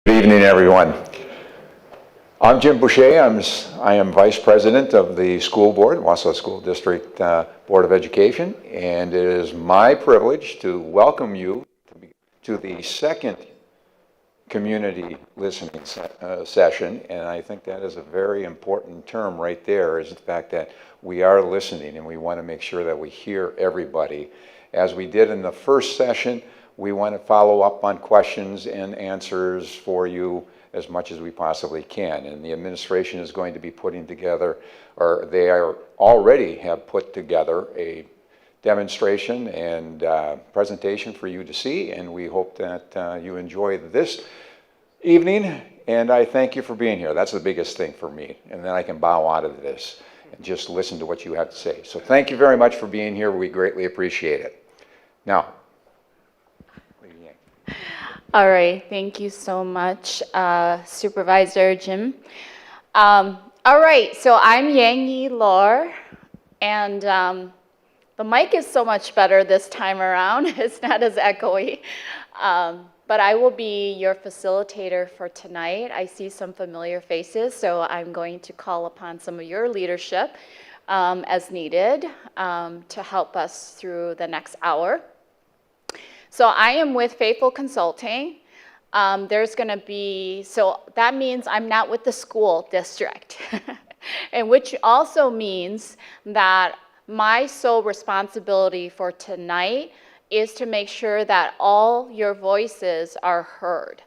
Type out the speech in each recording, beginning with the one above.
Good evening, everyone. I'm Jim Boucher. I am Vice President of the School Board, Wausau School District Board of Education, and it is my privilege to welcome you to the second community listening session, and I think that is a very important term right there, is the fact that we are listening and we want to make sure that we hear everybody. As we did in the first session, we want to follow up on questions and answers for you as much as we possibly can. And the administration is going to be putting together, or they already have put together, a demonstration and presentation for you to see. And we hope that you enjoy this evening. And I thank you for being here. That's the biggest thing for me. And then I can bow out of this and just listen to what you have to say. So thank you very much for being here. We greatly appreciate it. Now, all right, thank you so much, Supervisor Jim. All right, so I'm Yang Yi Lor, and the mic is so much better this time around. It's not as echoey, but I will be your facilitator for tonight. I see some familiar faces, so I'm going to call upon some of your leadership as needed to help us through the next hour. So I am with Faithful Consulting. There's going to be, so that means I'm not with the school district, and which also means that my sole responsibility for tonight is to make sure that all your voices are heard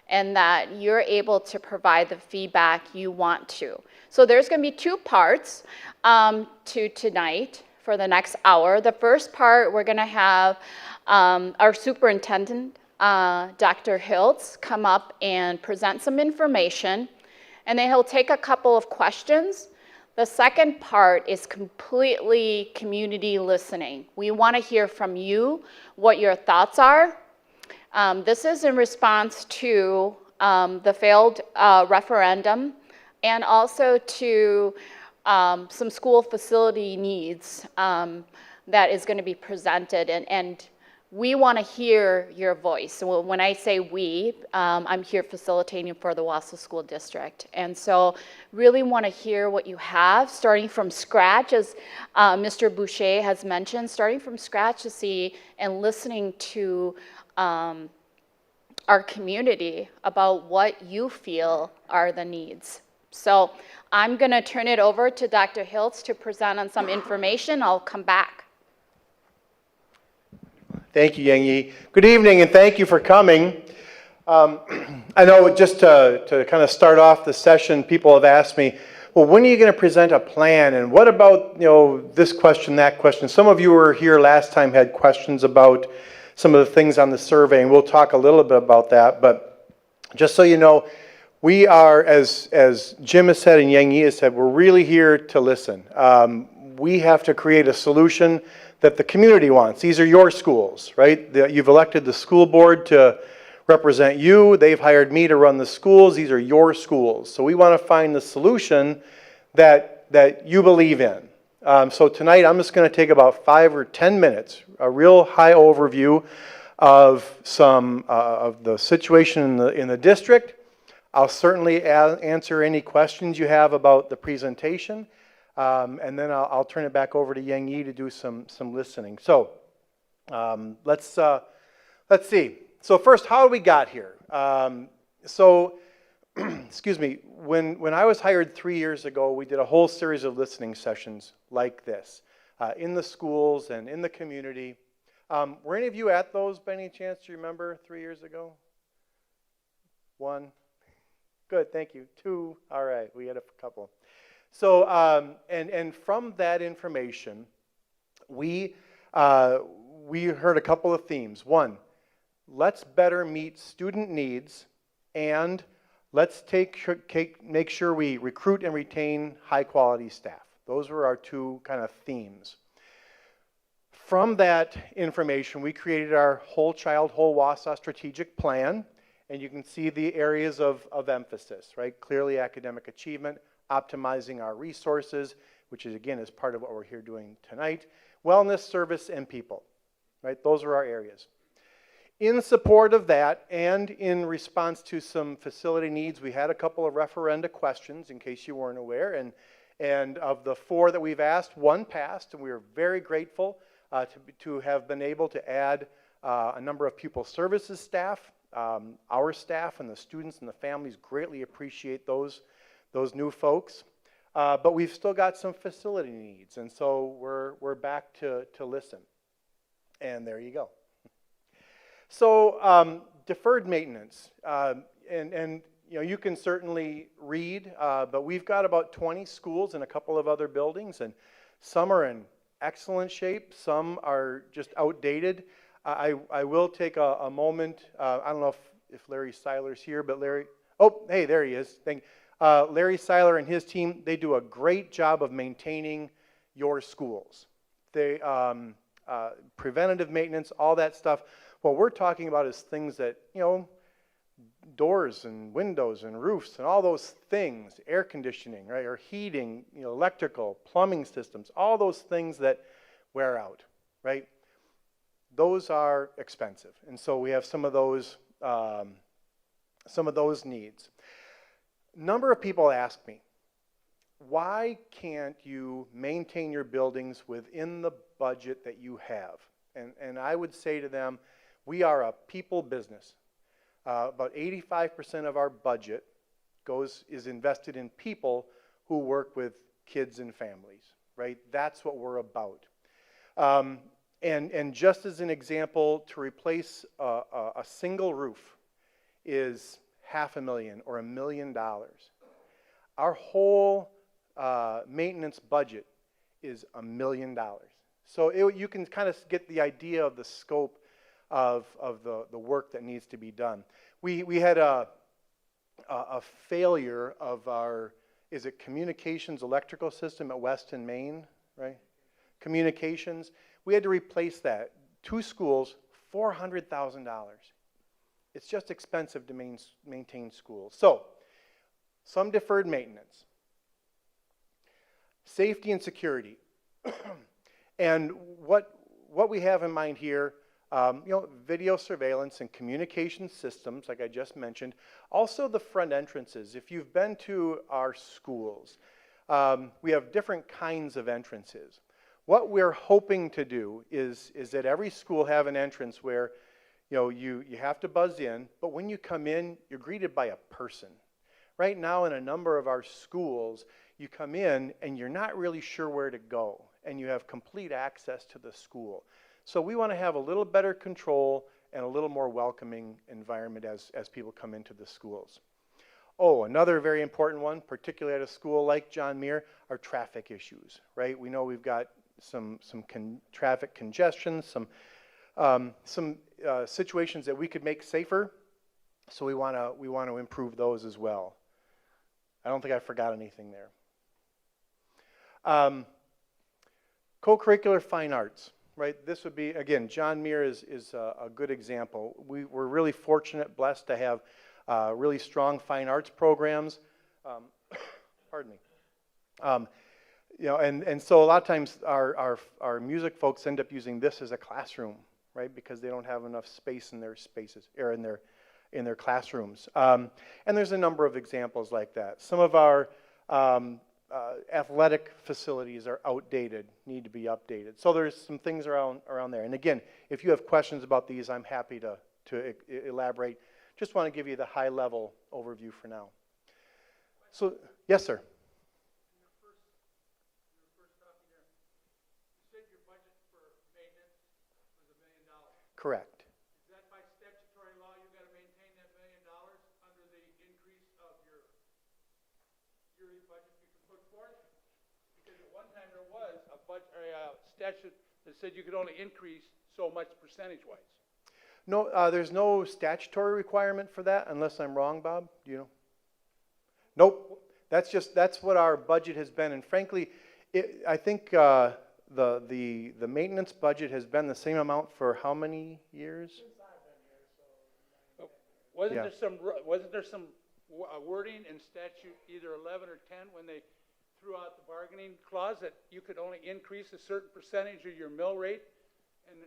and that you're able to provide the feedback you want to. So there's going to be two parts to tonight for the next hour. The first part, we're going to have our superintendent, Dr. Hiltz, come up and present some information, and then he'll take a couple of questions. The second part is completely community listening. We want to hear from you what your thoughts are. This is in response to the failed referendum and also to some school facility needs that is going to be presented, and we want to hear your voice. So when I say we, I'm here facilitating for the Wausau School District. And so really want to hear what you have, starting from scratch, as Mr. Boucher has mentioned, starting from scratch to see and listening to our community about what you feel are the needs. So I'm going to turn it over to Dr. Hiltz to present on some information. I'll come back. Thank you, Yang Yi. Good evening, and thank you for coming. I know just to kind of start off the session, people have asked me, well, when are you going to present a plan? And what about, this question, that question? Some of you were here last time, had questions about some of the things on the survey, and we'll talk a little bit about that. But just so you know, we are, as Jim has said and Yang Yi has said, we're really here to listen. We have to create a solution that the community wants. These are your schools, right? You've elected the school board to represent you. They've hired me to run the schools. These are your schools. So we want to find the solution that you believe in. So tonight I'm just going to take about 5 or 10 minutes, a real high overview of some of the situation in the district. I'll certainly answer any questions you have about the presentation. And then I'll turn it back over to Yang Yi to do some listening. So let's see. So first, how we got here. Excuse me, when I was hired 3 years ago, we did a whole series of listening sessions like this in the schools and in the community. Were any of you at those by any chance? Do you remember 3 years ago? 1? Good, thank you. 2, all right, we had a couple. So, and from that information, we heard a couple of themes. 1, let's better meet student needs, and let's make sure we recruit and retain high-quality staff. Those were our 2 kind of themes. From that information, we created our Whole Child, Whole Wausau strategic plan, and you can see the areas of emphasis, right? Clearly academic achievement, optimizing our resources, which is, again, is part of what we're here doing tonight. Wellness, service, and people, right? Those are our areas. In support of that and in response to some facility needs, we had a couple of referenda questions, in case you weren't aware, and of the 4 that we've asked, 1 passed, and we are very grateful to have been able to add a number of pupil services staff. Our staff and the students and the families greatly appreciate those new folks. But we've still got some facility needs, and so we're back to listen. And there you go. So deferred maintenance, and you can certainly read, but we've got about 20 schools and a couple of other buildings, and some are in excellent shape, some are just outdated. I will take a moment. I don't know if Larry Seiler's here, but Larry, oh, hey, there he is. Larry Seiler and his team, they do a great job of maintaining your schools. They preventative maintenance, all that stuff. What we're talking about is things that, doors and windows and roofs and all those things, air conditioning, right, or heating, electrical, plumbing systems, all those things that wear out, right? Those are expensive, and so we have some of those needs. Number of people ask me, why can't you maintain your buildings within the budget that you have? And I would say to them, we are a people business. About 85% of our budget is invested in people who work with kids and families, right? That's what we're about. And just as an example, to replace a single roof is $500,000 or $1 million. Our whole maintenance budget is $1 million. So you can kind of get the idea of the scope of the work that needs to be done. We had a failure of our, is it communications electrical system at Weston, Maine, right? Communications. We had to replace that. 2 schools, $400,000. It's just expensive to maintain schools. So, some deferred maintenance. Safety and security. And what we have in mind here, video surveillance and communication systems, like I just mentioned. Also the front entrances. If you've been to our schools, we have different kinds of entrances. What we're hoping to do is that every school have an entrance where you have to buzz in, but when you come in, you're greeted by a person. Right now in a number of our schools, you come in and you're not really sure where to go, and you have complete access to the school. So we want to have a little better control and a little more welcoming environment as people come into the schools. Oh, another very important one, particularly at a school like John Muir, are traffic issues, right? We know we've got some traffic congestion, some situations that we could make safer, so we want to improve those as well. I don't think I forgot anything there. Co-curricular fine arts, right? This would be, again, John Muir is a good example. We're really fortunate, blessed to have really strong fine arts programs. Pardon me. And so a lot of times our music folks end up using this as a classroom, right? Because they don't have enough space in their spaces or in their classrooms. And there's a number of examples like that. Some of our athletic facilities are outdated, need to be updated. So there's some things around there. And again, if you have questions about these, I'm happy to elaborate. Just want to give you the high level overview for now. So, yes, sir. Correct. Is that by statutory law you got to maintain that $1 million under the increase of your yearly budget you can put forth? Because at one time there was a budget or a statute that said you could only increase so much percentage-wise. No, there's no statutory requirement for that, unless I'm wrong, Bob. Do you know? Nope. That's what our budget has been, and frankly, I think. The maintenance budget has been the same amount for how many years? Wasn't there some wording in statute either 11 or 10 when they threw out the bargaining clause that you could only increase a certain percentage of your mill rate, and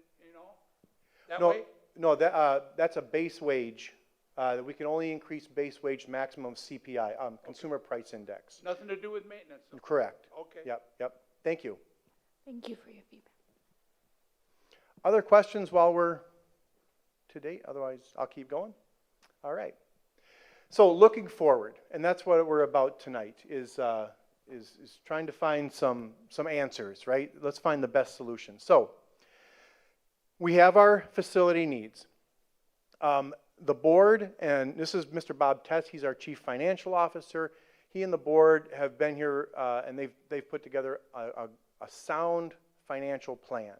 that way? no, that's a base wage. That we can only increase base wage maximum of CPI, Consumer Price Index. Nothing to do with maintenance? Correct. Okay. Yep. Thank you. Thank you for your feedback. Other questions while we're to date? Otherwise, I'll keep going. All right. So looking forward, and that's what we're about tonight, is trying to find some answers, right? Let's find the best solution. So we have our facility needs. The board, and this is Mr. Bob Tess, he's our Chief Financial Officer. He and the board have been here, and they've put together a sound financial plan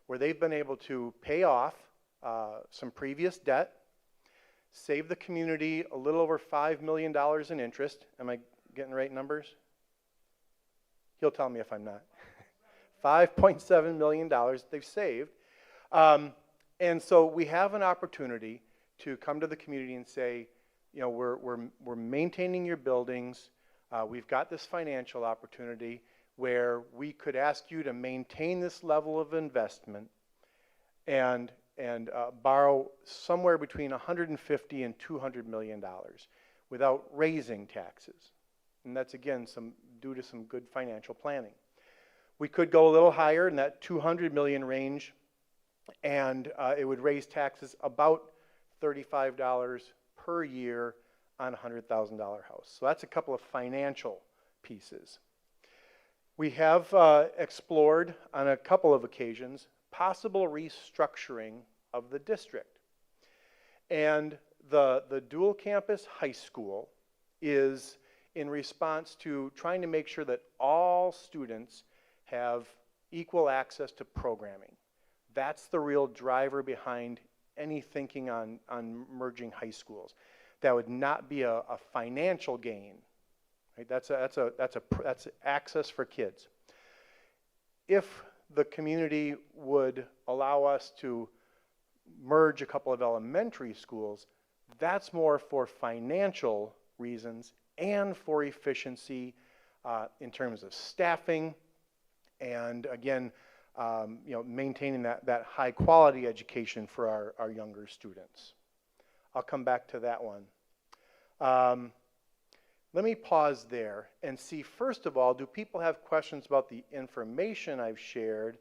where they've been able to pay off some previous debt, save the community a little over $5 million in interest. Am I getting the right numbers? He'll tell me if I'm not. $5.7 million they've saved. And so we have an opportunity to come to the community and say, you know, we're maintaining your buildings. We've got this financial opportunity where we could ask you to maintain this level of investment and borrow somewhere between $150 and $200 million without raising taxes. And that's, again, due to some good financial planning. We could go a little higher in that $200 million range, and it would raise taxes about $35 per year on a $100,000 house. So that's a couple of financial pieces. We have explored on a couple of occasions possible restructuring of the district. And the dual campus high school is in response to trying to make sure that all students have equal access to programming. That's the real driver behind any thinking on merging high schools. That would not be a financial gain. Right? That's access for kids. If the community would allow us to merge a couple of elementary schools, that's more for financial reasons and for efficiency in terms of staffing and, again, maintaining that high quality education for our younger students. I'll come back to that one. Let me pause there and see, first of all, do people have questions about the information I've shared?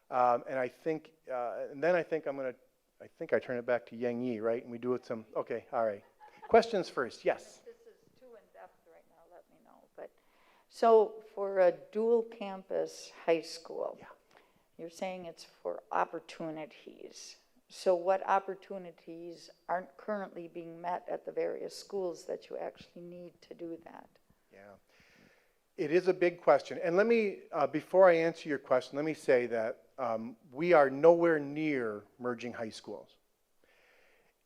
And then I think I turn it back to Yang Yi, right? And we do it okay, all right. Questions first, yes. This is too in-depth right now, let me know. But so for a dual campus high school, Yeah. You're saying it's for opportunities. So what opportunities aren't currently being met at the various schools that you actually need to do that? Yeah, it is a big question. And let me, before I answer your question, let me say that we are nowhere near merging high schools.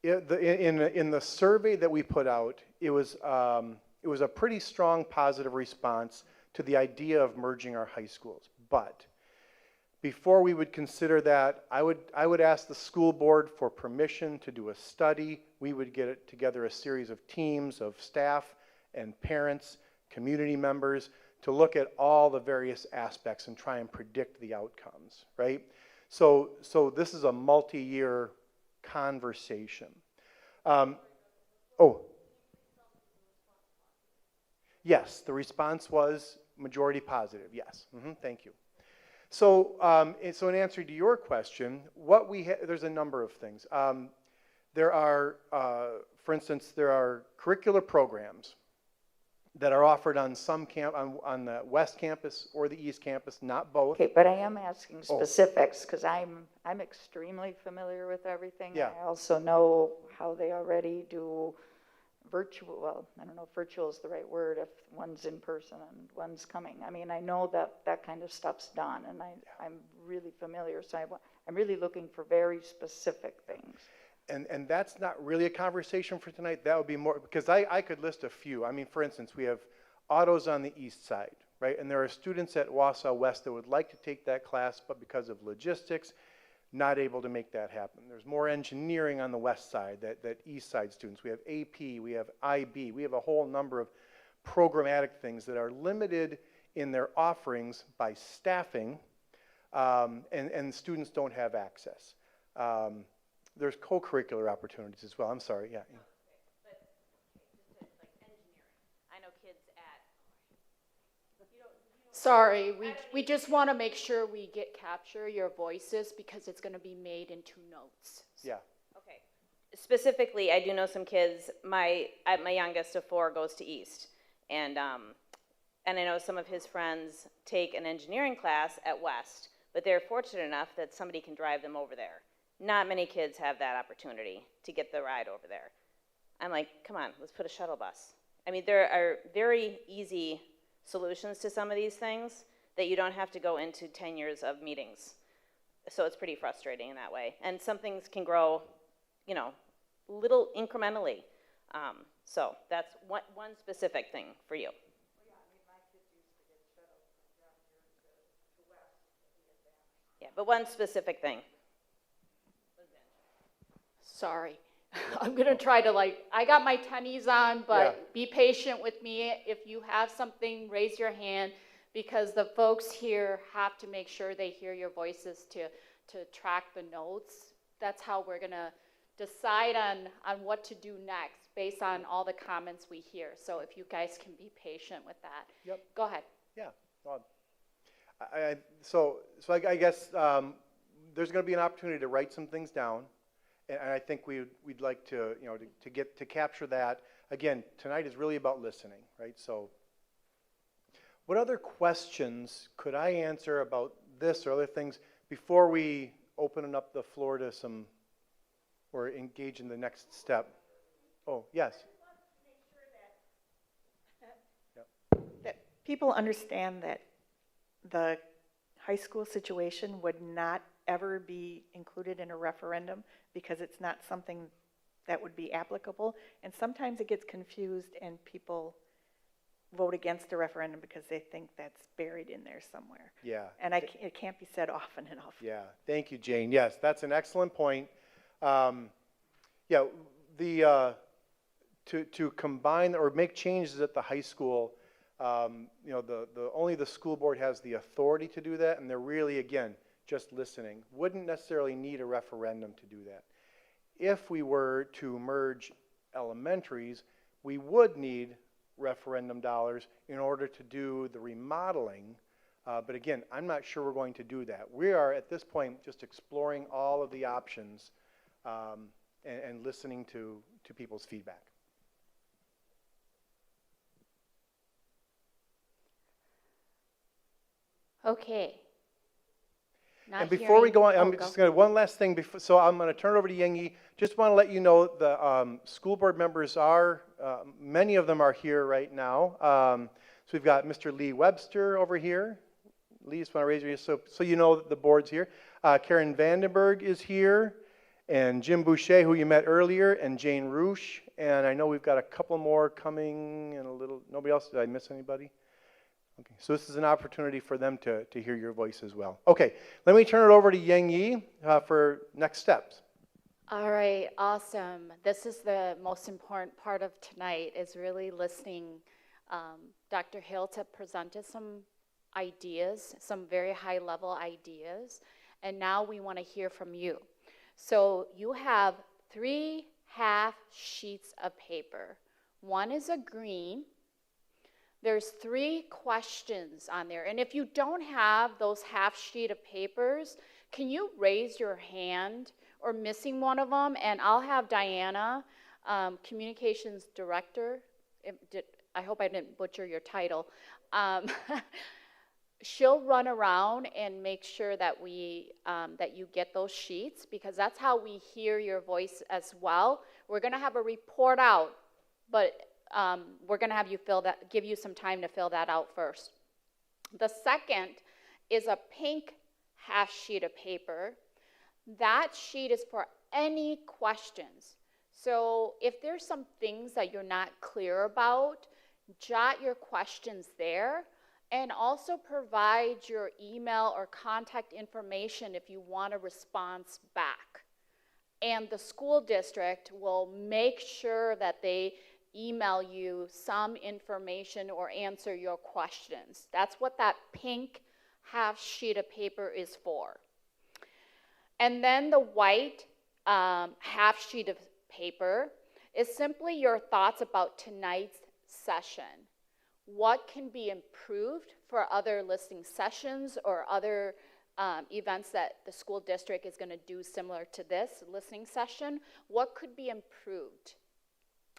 In the survey that we put out, it was a pretty strong positive response to the idea of merging our high schools. But before we would consider that, I would ask the school board for permission to do a study. We would get together a series of teams of staff and parents, community members, to look at all the various aspects and try and predict the outcomes, right? So this is a multi-year conversation. Yes, the response was majority positive, yes. Thank you. So, in answer to your question, there's a number of things. There are, for instance, there are curricular programs that are offered on some on the West Campus or the East Campus, not both. Okay, but I am asking specifics because I'm extremely familiar with everything. Yeah. I also know how they already do virtual, well, I don't know if virtual is the right word, if one's in person and one's coming. I mean, I know that kind of stuff's done, and I'm really familiar, so I'm really looking for very specific things. And that's not really a conversation for tonight. That would be more, because I could list a few. I mean, for instance, we have autos on the east side, right? And there are students at Wausau West that would like to take that class, but because of logistics, not able to make that happen. There's more engineering on the west side, that east side students. We have AP, we have IB, we have a whole number of programmatic things that are limited in their offerings by staffing, and students don't have access. there's co-curricular opportunities as well. I'm sorry, yeah. I know kids at, Sorry, we just want to make sure we capture your voices because it's going to be made into notes. Yeah, okay. Specifically, I do know some kids, my youngest of 4 goes to East. And I know some of his friends take an engineering class at West, but they're fortunate enough that somebody can drive them over there. Not many kids have that opportunity to get the ride over there. I'm like, come on, let's put a shuttle bus. I mean, there are very easy solutions to some of these things that you don't have to go into 10 years of meetings. So it's pretty frustrating in that way. And some things can grow, you know, little incrementally. So that's one specific thing for you. Yeah, but one specific thing. Sorry. I'm going to try to I got my tennies on, but Yeah. be patient with me. If you have something, raise your hand because the folks here have to make sure they hear your voices to track the notes. That's how we're going to decide on what to do next based on all the comments we hear. So if you guys can be patient with that. Yep. Go ahead. yeah. Well, I guess there's going to be an opportunity to write some things down, and I think we'd like to, you know, to capture that. Again, tonight is really about listening, right? So, what other questions could I answer about this or other things before we open up the floor to some, or engage in the next step? Oh, yes. That people understand that the high school situation would not ever be included in a referendum because it's not something that would be applicable. And sometimes it gets confused and people vote against the referendum because they think that's buried in there somewhere. Yeah. And it can't be said often enough. Yeah, thank you, Jane. Yes, that's an excellent point. Yeah, to combine or make changes at the high school, you know, only the school board has the authority to do that, and they're really, again, just listening. Wouldn't necessarily need a referendum to do that. If we were to merge elementaries, we would need referendum dollars in order to do the remodeling. But again, I'm not sure we're going to do that. We are, at this point, just exploring all of the options and listening to people's feedback. Okay. And before we go on, I'm just going to, one last thing, so I'm going to turn it over to Yengi. Just want to let you know the school board members are, many of them are here right now. So we've got Mr. Lee Webster over here. Lee, just want to raise your hand so you know the board's here. Karen Vandenberg is here, and Jim Boucher, who you met earlier, and Jane Roosh. And I know we've got a couple more coming in a little, nobody else, did I miss anybody? Okay, so this is an opportunity for them to hear your voice as well. Okay, let me turn it over to Yang Yi for next steps. All right, awesome. This is the most important part of tonight is really listening. Dr. Hilt presented some ideas, some very high level ideas, and now we want to hear from you. So you have 3 half sheets of paper. One is a green. There's 3 questions on there. And if you don't have those half sheet of papers, can you raise your hand or missing one of them? And I'll have Diana, communications director. I hope I didn't butcher your title. She'll run around and make sure that that you get those sheets because that's how we hear your voice as well. We're going to have a report out, but we're going to have you give you some time to fill that out first. The second is a pink half sheet of paper. That sheet is for any questions. So if there's some things that you're not clear about, jot your questions there and also provide your email or contact information if you want a response back. And the school district will make sure that they email you some information or answer your questions. That's what that pink half sheet of paper is for. And then the white half sheet of paper is simply your thoughts about tonight's session. What can be improved for other listening sessions or other events that the school district is going to do similar to this listening session? What could be improved?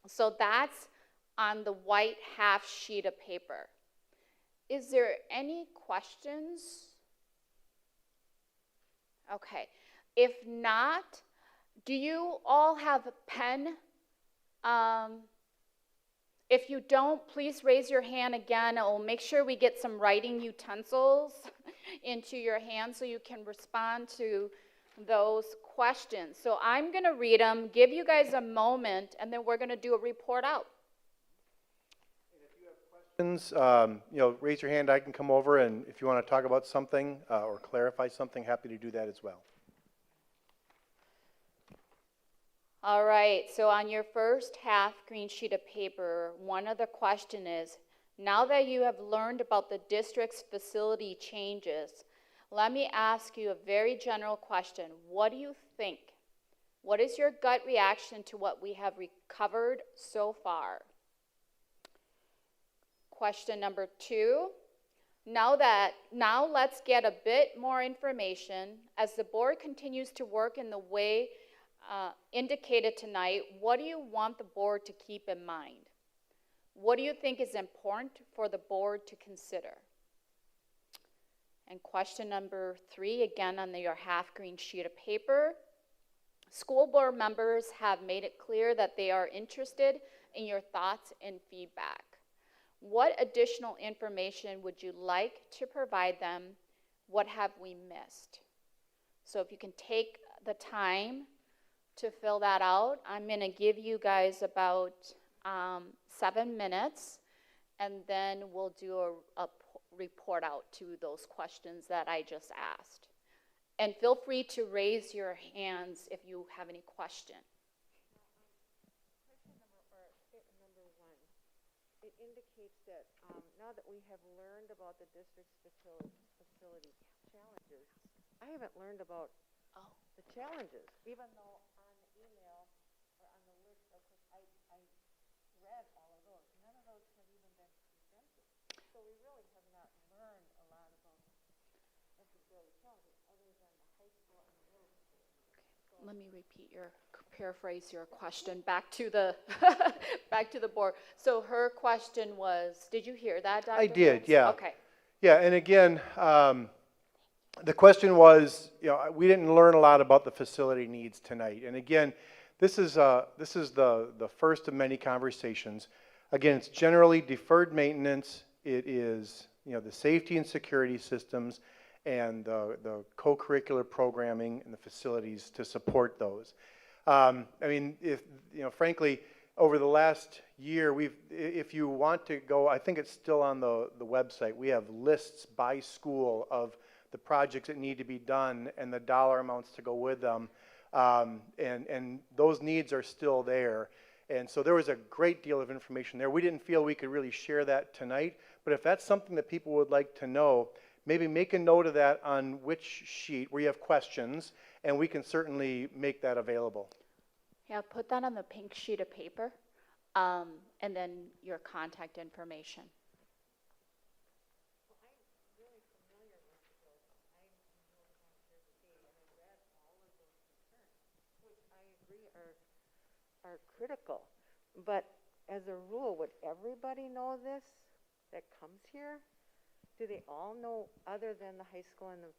So that's on the white half sheet of paper. Is there any questions? Okay. If not, do you all have a pen? If you don't, please raise your hand again. We'll make sure we get some writing utensils into your hand so you can respond to those questions. So I'm going to read them, give you guys a moment, and then we're going to do a report out. Questions, raise your hand. I can come over, and if you want to talk about something or clarify something, happy to do that as well. All right, so on your first half green sheet of paper, one of the question is, now that you have learned about the district's facility changes, let me ask you a very general question. What do you think? What is your gut reaction to what we have covered so far? Question number 2, now let's get a bit more information. As the board continues to work in the way indicated tonight, what do you want the board to keep in mind? What do you think is important for the board to consider? And question number 3, again on your half green sheet of paper, school board members have made it clear that they are interested in your thoughts and feedback. What additional information would you like to provide them? What have we missed? So if you can take the time to fill that out, I'm going to give you guys about 7 minutes, and then we'll do a report out to those questions that I just asked. And feel free to raise your hands if you have any question. Statement number 1, it indicates that now that we have learned about the district's facility challenges, I haven't learned about the challenges, even though on the email or on the list, of course, I read all of those. None of those have even been presented. So we really have not learned a lot about the facility challenges other than the high school and the middle school. So Let me paraphrase your question back to the back to the board. So her question was, did you hear that, Dr. I did, Fitz? yeah. Okay. Yeah, and again, the question was, we didn't learn a lot about the facility needs tonight. And again, this is the first of many conversations. Again, it's generally deferred maintenance. It is, the safety and security systems and the co-curricular programming and the facilities to support those. Frankly, over the last year, if you want to go, I think it's still on the website, we have lists by school of the projects that need to be done and the dollar amounts to go with them. And those needs are still there. And so there was a great deal of information there. We didn't feel we could really share that tonight, but if that's something that people would like to know, maybe make a note of that on which sheet where you have questions, and we can certainly make that available. Yeah, put that on the pink sheet of paper, and then your contact information. are critical. But as a rule, would everybody know this that comes here? Do they all know, other than the high school and the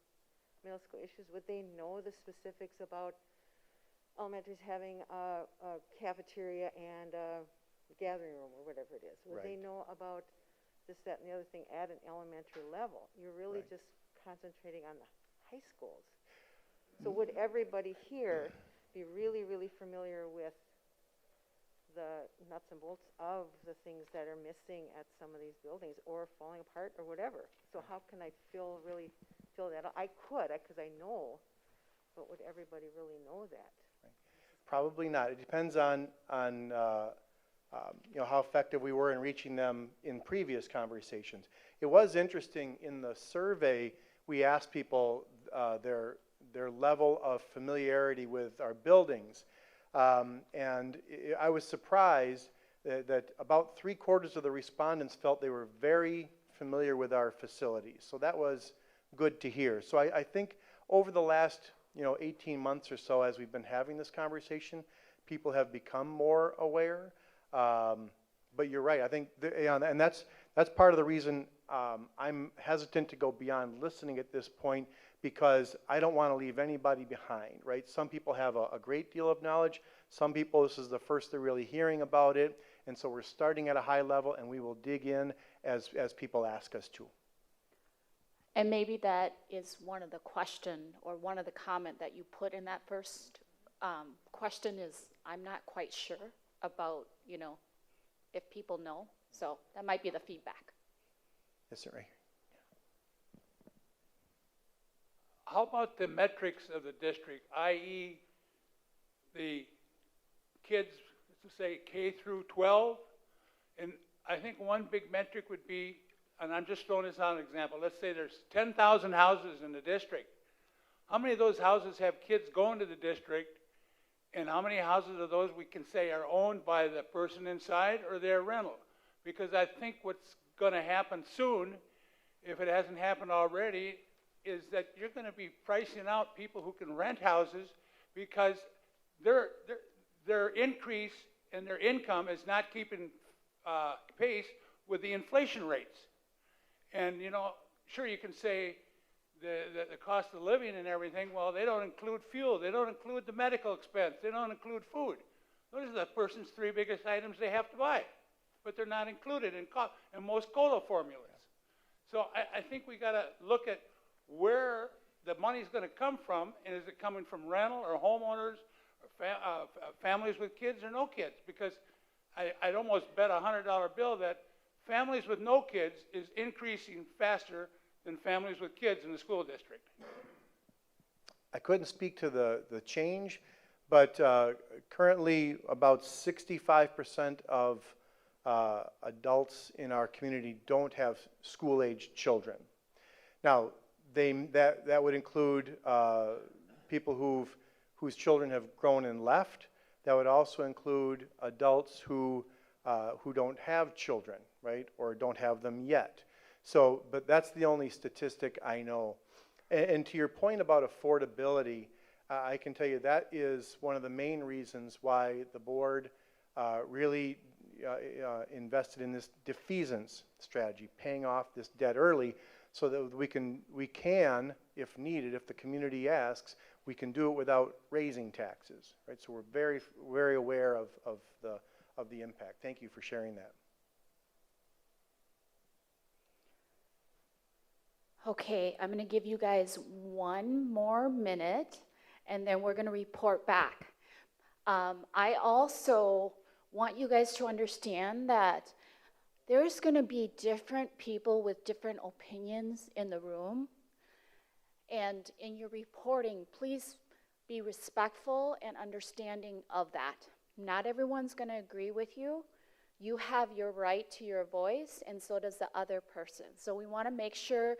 middle school issues, would they know the specifics about elementaries having a cafeteria and a gathering room or whatever it is? Would they know about this, that, and the other thing at an elementary level? You're really just concentrating on the high schools. So would everybody here be really, really familiar with the nuts and bolts of the things that are missing at some of these buildings or falling apart or whatever? So how can I fill that out? I could, because I know, but would everybody really know that? Probably not. It depends on how effective we were in reaching them in previous conversations. It was interesting in the survey, we asked people their their level of familiarity with our buildings. And I was surprised that about 3/4 of the respondents felt they were very familiar with our facilities. So that was good to hear. So I think over the last 18 months or so, as we've been having this conversation, people have become more aware. But you're right. I think, and that's part of the reason I'm hesitant to go beyond listening at this point, because I don't want to leave anybody behind, right? Some people have a great deal of knowledge. Some people, this is the first they're really hearing about it. And so we're starting at a high level, and we will dig in as people ask us to. And maybe that is one of the question or one of the comment that you put in that first question is, I'm not quite sure about, if people know. So that might be the feedback. Yes, sir. Right here. How about the metrics of the district, i.e. the kids, let's say K through 12? And I think one big metric would be, and I'm just throwing this out as an example, let's say there's 10,000 houses in the district. How many of those houses have kids going to the district, and how many houses of those we can say are owned by the person inside or they're rental? Because I think what's going to happen soon, if it hasn't happened already, is that you're going to be pricing out people who can rent houses because their increase in their income is not keeping pace with the inflation rates. And, sure, you can say the cost of living and everything, well, they don't include fuel, they don't include the medical expense, they don't include food. Those are the person's 3 biggest items they have to buy, but they're not included in most COLA formulas. So I think we got to look at where the money's going to come from, and is it coming from rental or homeowners or families with kids or no kids? Because I'd almost bet a $100 bill that families with no kids is increasing faster than families with kids in the school district. I couldn't speak to the change, but currently about 65% of adults in our community don't have school-aged children. Now, that would include people whose children have grown and left. That would also include adults who don't have children, right, or don't have them yet. So, but that's the only statistic I know. And to your point about affordability, I can tell you that is one of the main reasons why the board really invested in this defeasance strategy, paying off this debt early, so that we can, if needed, if the community asks, we can do it without raising taxes, right? So we're very, very aware of the impact. Thank you for sharing that. Okay, I'm going to give you guys 1 more minute, and then we're going to report back. I also want you guys to understand that there's going to be different people with different opinions in the room. And in your reporting, please be respectful and understanding of that. Not everyone's going to agree with you. You have your right to your voice, and so does the other person. So we want to make sure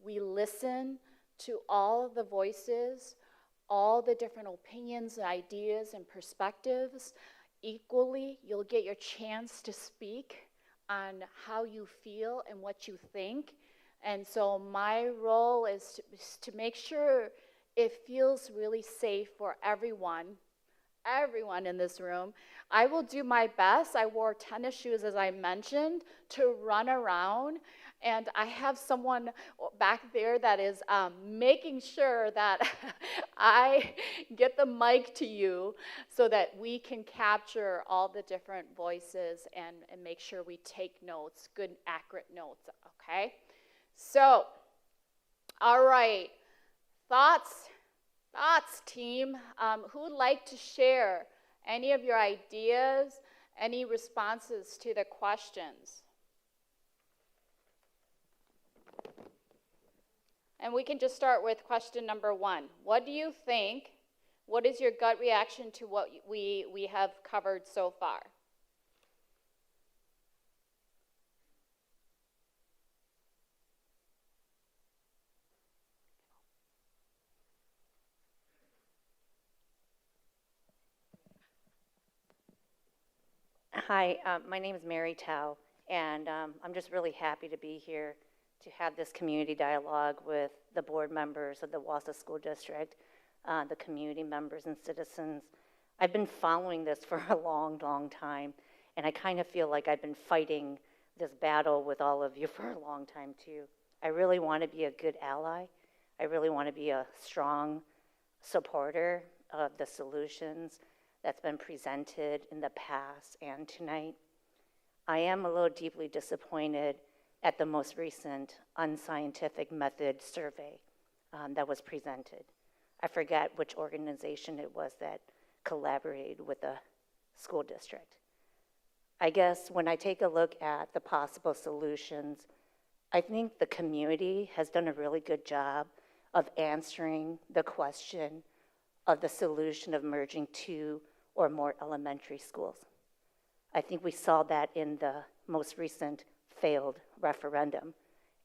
we listen to all of the voices, all the different opinions, ideas, and perspectives equally. You'll get your chance to speak on how you feel and what you think. And so my role is to make sure it feels really safe for everyone in this room. I will do my best. I wore tennis shoes, as I mentioned, to run around. And I have someone back there that is making sure that I get the mic to you so that we can capture all the different voices and make sure we take notes, good, accurate notes, okay? So, all right, thoughts, team. Who'd like to share any of your ideas, any responses to the questions? And we can just start with question number 1. What do you think? What is your gut reaction to what we have covered so far? Hi, my name is Mary Tao, and I'm just really happy to be here to have this community dialogue with the board members of the Wausau School District, the community members and citizens. I've been following this for a long, long time, and I kind of feel like I've been fighting this battle with all of you for a long time too. I really want to be a good ally. I really want to be a strong supporter of the solutions that's been presented in the past and tonight. I am a little deeply disappointed at the most recent unscientific method survey that was presented. I forget which organization it was that collaborated with the school district. I guess when I take a look at the possible solutions, I think the community has done a really good job of answering the question of the solution of merging 2 or more elementary schools. I think we saw that in the most recent failed referendum,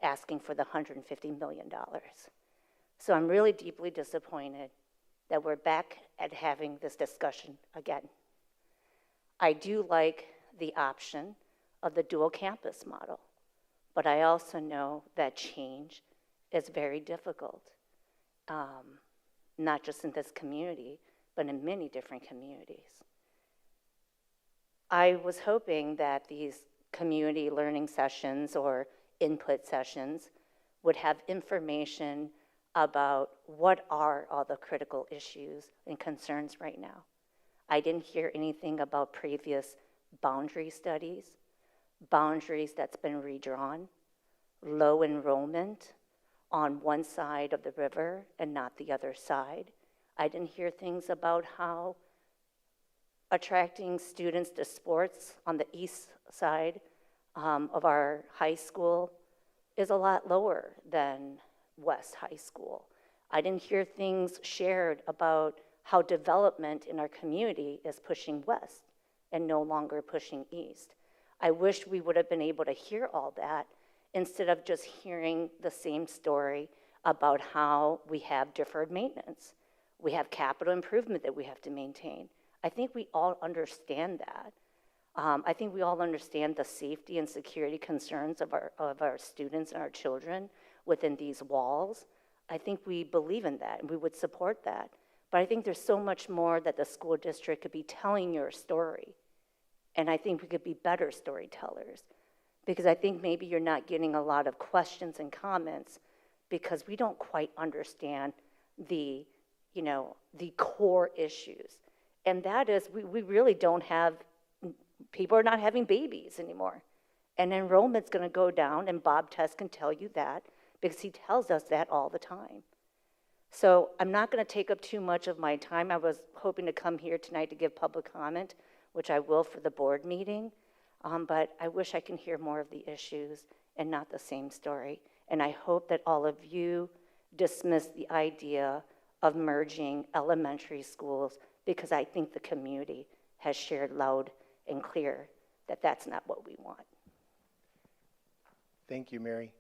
asking for the $150 million. So I'm really deeply disappointed that we're back at having this discussion again. I do like the option of the dual campus model, but I also know that change is very difficult, not just in this community, but in many different communities. I was hoping that these community learning sessions or input sessions would have information about what are all the critical issues and concerns right now. I didn't hear anything about previous boundary studies, boundaries that's been redrawn, low enrollment on one side of the river and not the other side. I didn't hear things about how attracting students to sports on the east side of our high school is a lot lower than West High School. I didn't hear things shared about how development in our community is pushing west and no longer pushing east. I wish we would have been able to hear all that instead of just hearing the same story about how we have deferred maintenance. We have capital improvement that we have to maintain. I think we all understand that. I think we all understand the safety and security concerns of our students and our children within these walls. I think we believe in that and we would support that. But I think there's so much more that the school district could be telling your story. And I think we could be better storytellers, because I think maybe you're not getting a lot of questions and comments because we don't quite understand the core issues. And that is, we really don't have, people are not having babies anymore. And enrollment's gonna go down, and Bob Tess can tell you that, because he tells us that all the time. So I'm not gonna take up too much of my time. I was hoping to come here tonight to give public comment, which I will for the board meeting, but I wish I can hear more of the issues and not the same story. And I hope that all of you dismiss the idea of merging elementary schools, because I think the community has shared loud and clear that that's not what we want. Thank you, Mary.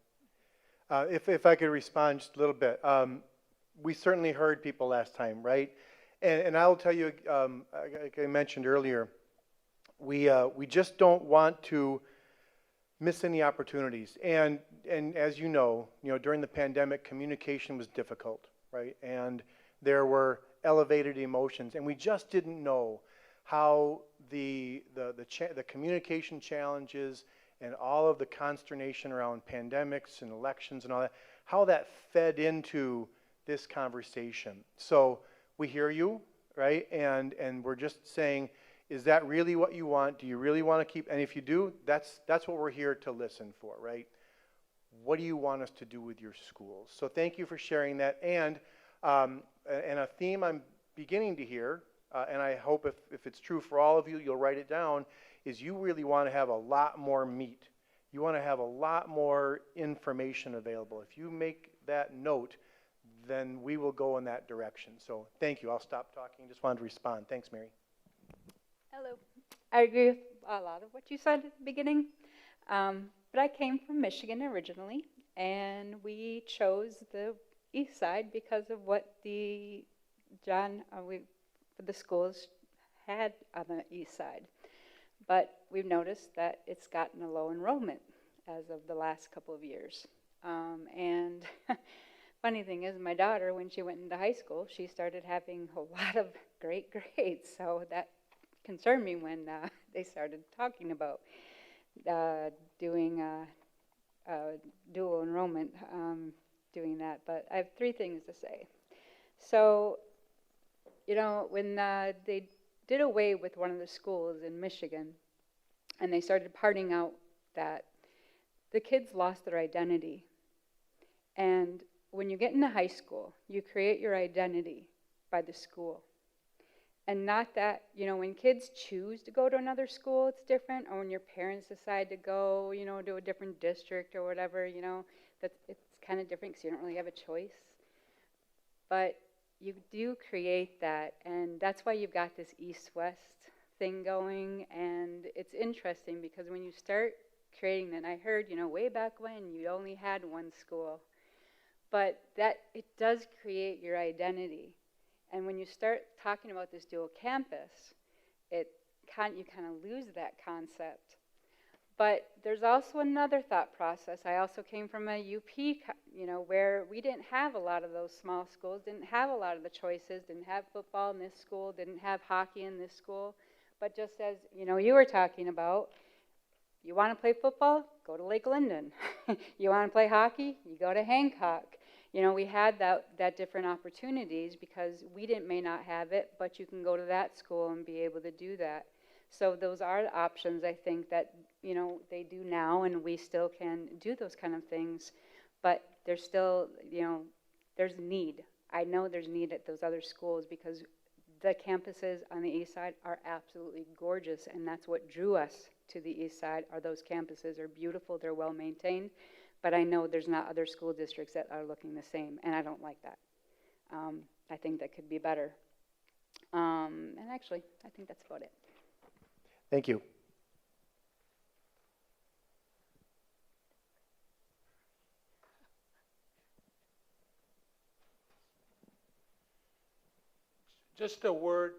If I could respond just a little bit. We certainly heard people last time, right? And I'll tell you, like I mentioned earlier, we just don't want to miss any opportunities. And as you know, during the pandemic, communication was difficult, right? And there were elevated emotions, and we just didn't know how the communication challenges and all of the consternation around pandemics and elections and all that, how that fed into this conversation. So we hear you, right? And we're just saying, is that really what you want? Do you really want to keep, and if you do, that's what we're here to listen for, right? What do you want us to do with your schools? So thank you for sharing that. And a theme I'm beginning to hear, and I hope if it's true for all of you, you'll write it down, is you really want to have a lot more meat. You want to have a lot more information available. If you make that note, then we will go in that direction. So thank you. I'll stop talking. Just wanted to respond. Thanks, Mary. Hello. I agree with a lot of what you said at the beginning. But I came from Michigan originally, and we chose the east side because of what the schools had on the east side. But we've noticed that it's gotten a low enrollment as of the last couple of years. And funny thing is, my daughter, when she went into high school, she started having a lot of great grades. So that concerned me when they started talking about doing dual enrollment, doing that. But I have 3 things to say. So, you know, when they did away with one of the schools in Michigan, and they started parting out that, the kids lost their identity. And when you get into high school, you create your identity by the school. And not that, you know, when kids choose to go to another school, it's different, or when your parents decide to go, you know, to a different district or whatever, you know, it's kind of different because you don't really have a choice. But you do create that, and that's why you've got this east-west thing going, and it's interesting because when you start creating that, I heard, you know, way back when you only had one school, but that it does create your identity. And when you start talking about this dual campus, you kind of lose that concept. But there's also another thought process. I also came from a UP, you know, where we didn't have a lot of those small schools, didn't have a lot of the choices, didn't have football in this school, didn't have hockey in this school. But just as, you know, you were talking about, you want to play football? Go to Lake Linden. You want to play hockey? You go to Hancock. You know, we had that different opportunities because we may not have it, but you can go to that school and be able to do that. So those are the options, I think, that, you know, they do now, and we still can do those kind of things. But there's still, you know, there's need. I know there's need at those other schools because the campuses on the east side are absolutely gorgeous, and that's what drew us to the east side. Are those campuses are beautiful, they're well maintained, but I know there's not other school districts that are looking the same, and I don't like that. I think that could be better. And actually, I think that's about it. Thank you. Just a word,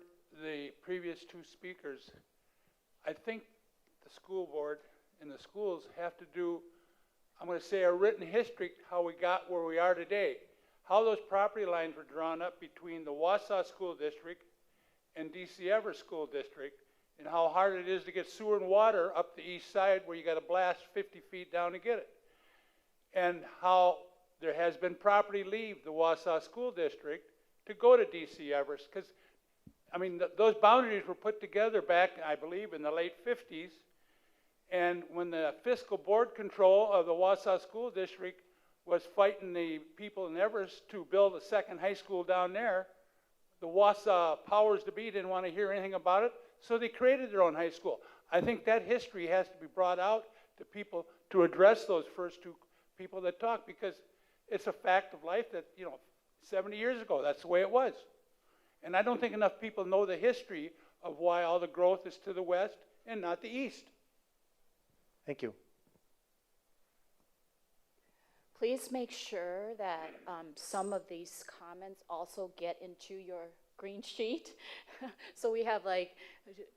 the previous 2 speakers, I think the school board and the schools have to do, I'm going to say, a written history how we got where we are today. How those property lines were drawn up between the Wausau School District and D.C. Everett School District, and how hard it is to get sewer and water up the east side where you got to blast 50 feet down to get it. And how there has been property leave the Wausau School District to go to D.C. Everett, because, I mean, those boundaries were put together back, I believe, in the late 50s, and when the fiscal board control of the Wausau School District was fighting the people in Everest to build a second high school down there, the Wausau powers to be didn't want to hear anything about it, so they created their own high school. I think that history has to be brought out to people to address those first 2 people that talk, because it's a fact of life that, you know, 70 years ago, that's the way it was. And I don't think enough people know the history of why all the growth is to the west and not the east. Thank you. Please make sure that some of these comments also get into your green sheet. So we have like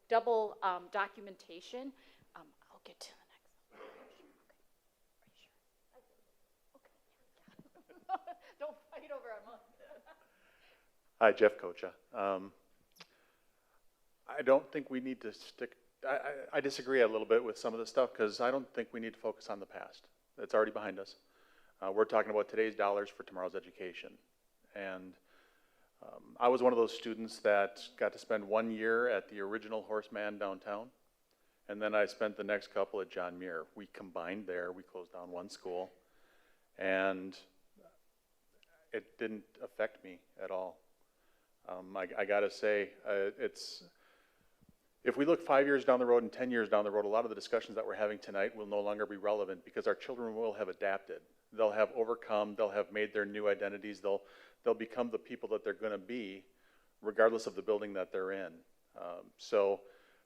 double documentation. I'll get to the next one. Okay. Okay. Don't fight over a month. Hi, Jeff Kocha. I don't think we need to stick, I disagree a little bit with some of this stuff because I don't think we need to focus on the past. It's already behind us. We're talking about today's dollars for tomorrow's education. And I was one of those students that got to spend 1 year at the original Horseman downtown. And then I spent the next couple at John Muir. We combined there, we closed down one school. And it didn't affect me at all. I gotta say, if we look 5 years down the road and 10 years down the road, a lot of the discussions that we're having tonight will no longer be relevant because our children will have adapted. They'll have overcome, they'll have made their new identities, they'll become the people that they're gonna be regardless of the building that they're in. So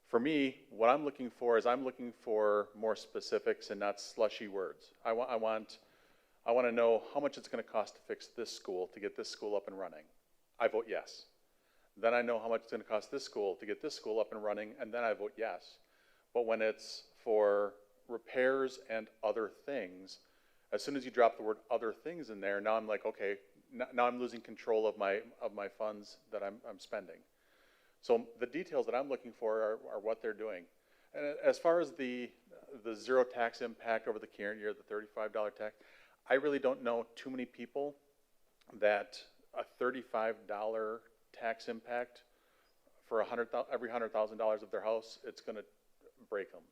for me, what I'm looking for is I'm looking for more specifics and not slushy words. I want to know how much it's gonna cost to fix this school, to get this school up and running. I vote yes. Then I know how much it's going to cost this school to get this school up and running, and then I vote yes. But when it's for repairs and other things, as soon as you drop the word other things in there, now I'm like, okay, now I'm losing control of my funds that I'm spending. So the details that I'm looking for are what they're doing. And as far as the zero tax impact over the current year, the $35 tax, I really don't know too many people that a $35 tax impact for every $100,000 of their house, it's going to break them.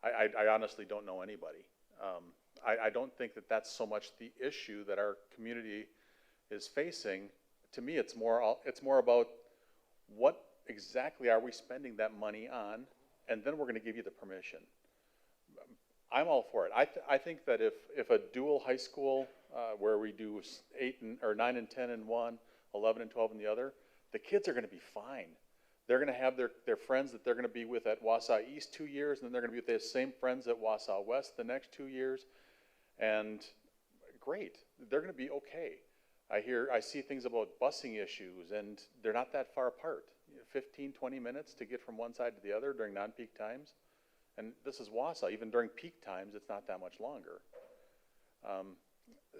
I honestly don't know anybody. I don't think that that's so much the issue that our community is facing. To me, it's more about what exactly are we spending that money on, and then we're going to give you the permission. I'm all for it. I think that if a dual high school where we do 9 and 10 in one, 11 and 12 in the other, the kids are going to be fine. They're going to have their friends that they're going to be with at Wausau East 2 years, and then they're going to be with their same friends at Wausau West the next 2 years, and great, they're going to be okay. I see things about busing issues, and they're not that far apart. 15, 20 minutes to get from one side to the other during non-peak times. And this is Wausau. Even during peak times, it's not that much longer.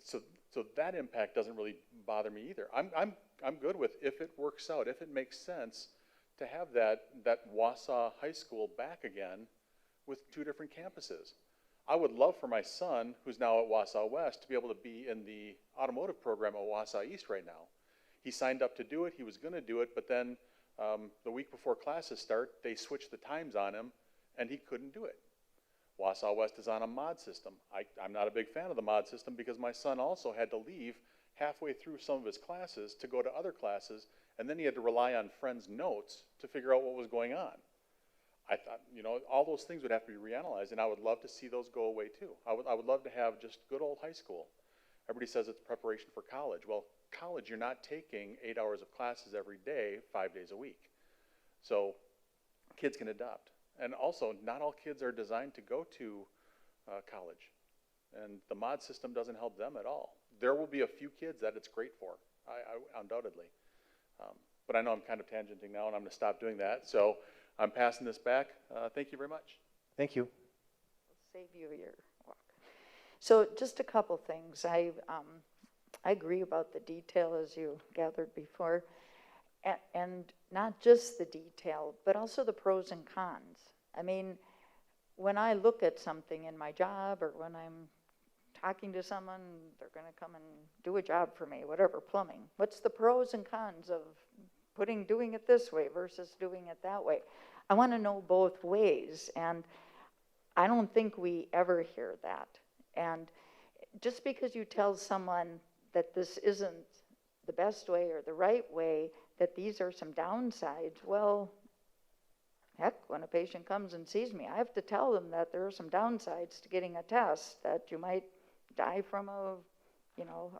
So that impact doesn't really bother me either. I'm good with, if it works out, if it makes sense to have that Wausau High School back again with 2 different campuses. I would love for my son, who's now at Wausau West, to be able to be in the automotive program at Wausau East right now. He signed up to do it. He was going to do it, but then the week before classes start, they switched the times on him, and he couldn't do it. Wausau West is on a mod system. I'm not a big fan of the mod system because my son also had to leave halfway through some of his classes to go to other classes, and then he had to rely on friends' notes to figure out what was going on. I thought, all those things would have to be reanalyzed, and I would love to see those go away too. I would love to have just good old high school. Everybody says it's preparation for college. Well, college, you're not taking 8 hours of classes every day, 5 days a week. So kids can adopt. And also, not all kids are designed to go to college. And the mod system doesn't help them at all. There will be a few kids that it's great for, undoubtedly. But I know I'm kind of tangenting now, and I'm going to stop doing that. So I'm passing this back. Thank you very much. Thank you. I'll save you your walk. So just a couple things. I agree about the detail as you gathered before, and not just the detail, but also the pros and cons. I mean, when I look at something in my job or when I'm talking to someone, they're going to come and do a job for me, whatever, plumbing. What's the pros and cons of doing it this way versus doing it that way? I want to know both ways, and I don't think we ever hear that. And just because you tell someone that this isn't the best way or the right way, that these are some downsides, well, heck, when a patient comes and sees me, I have to tell them that there are some downsides to getting a test, that you might die from a,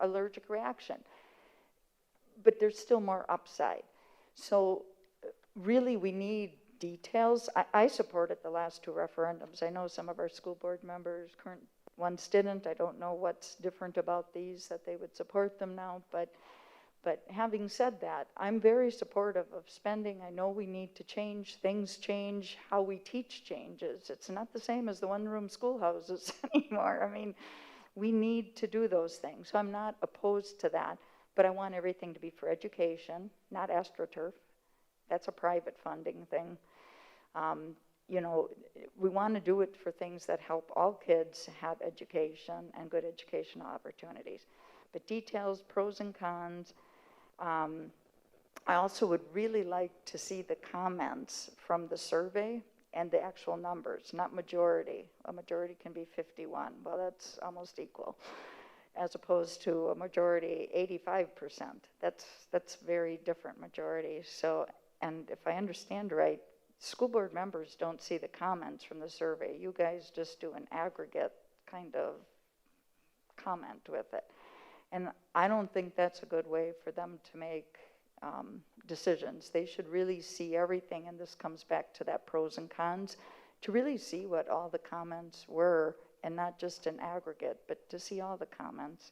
allergic reaction. But there's still more upside. So really we need details. I supported the last 2 referendums. I know some of our school board members, current ones didn't. I don't know what's different about these that they would support them now, but having said that, I'm very supportive of spending. I know we need to change, things change, how we teach changes. It's not the same as the one-room schoolhouses anymore. I mean, we need to do those things. So I'm not opposed to that, but I want everything to be for education, not AstroTurf. That's a private funding thing. We want to do it for things that help all kids have education and good educational opportunities. But details, pros and cons. I also would really like to see the comments from the survey and the actual numbers, not majority. A majority can be 51. Well, that's almost equal, as opposed to a majority 85%. That's very different majority. So, and if I understand right, school board members don't see the comments from the survey. You guys just do an aggregate kind of comment with it. And I don't think that's a good way for them to make decisions. They should really see everything, and this comes back to that pros and cons, to really see what all the comments were, and not just an aggregate, but to see all the comments.